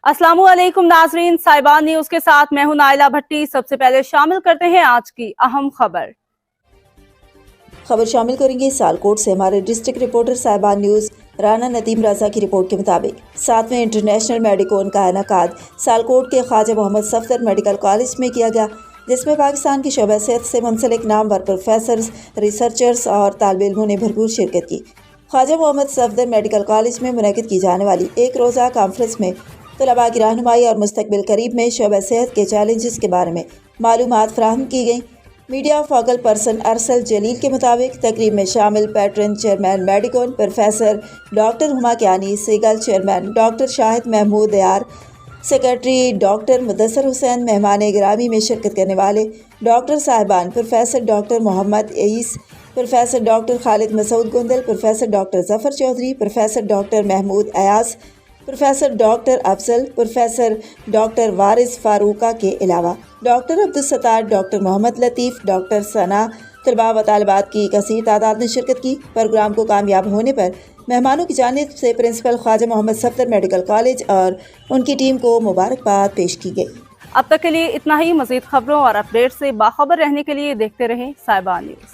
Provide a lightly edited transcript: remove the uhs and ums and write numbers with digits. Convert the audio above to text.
अस्सलामु अलैकुम नाजरीन, साहिबान न्यूज के साथ मैं हूं नाइला भट्टी। सबसे पहले शामिल करते हैं आज की अहम खबर शामिल करेंगे सियालकोट से हमारे डिस्ट्रिक्ट रिपोर्टर साहिबान न्यूज राना नदीम रजा की रिपोर्ट के मुताबिक 7वें इंटरनेशनल मेडिकोन का इनेकाद सियालकोट के ख्वाजा मोहम्मद सफदर मेडिकल कॉलेज में किया गया, जिसमें पाकिस्तान की शोबा सेहत से मुंसलिक नामवर प्रोफेसर्स, रिसर्चर्स और तालिब इल्मों ने भरपूर शिरकत की। ख्वाजा मोहम्मद सफदर मेडिकल कॉलेज में मुनक़िद की जाने वाली एक रोज़ा कॉन्फ्रेंस में तलबा की रहनुमाई और मुस्तकबिल करीब में शोबा सेहत के चैलेंजेस के बारे में मालूमात फराहम की गई। Media focal person Arsal Jaleel के मुताबिक तकरीब में शामिल पैटर्न चेयरमैन मेडिकोन प्रोफेसर डॉक्टर हुमा कियानी, सीगल chairman doctor Shahid Mahmood Dayar, secretary doctor Mudassar Hussain, मेहमान गिरामी में शिरकत करने वाले डॉक्टर साहिबान प्रोफेसर डॉक्टर मोहम्मद ईस, professor doctor Khalid Masood Gondal, professor doctor Zafar Chaudhry, professor doctor Mahmood Ayaz, professor doctor Afzal, professor doctor Waris Farooqa के अलावा डॉक्टर अब्दुल सत्तार, डॉक्टर मोहम्मद लतीफ़, डॉक्टर सना, तलबा व तालिबात की कसीर तादाद ने शिरकत की। प्रोग्राम को कामयाब होने पर मेहमानों की जानिब से principal Khwaja Mohammad Safdar medical college और उनकी टीम को मुबारकबाद पेश की गई। अब तक के लिए इतना ही। मज़ीद खबरों और अपडेट से बाखबर रहने के लिए देखते रहें साहिबान न्यूज़।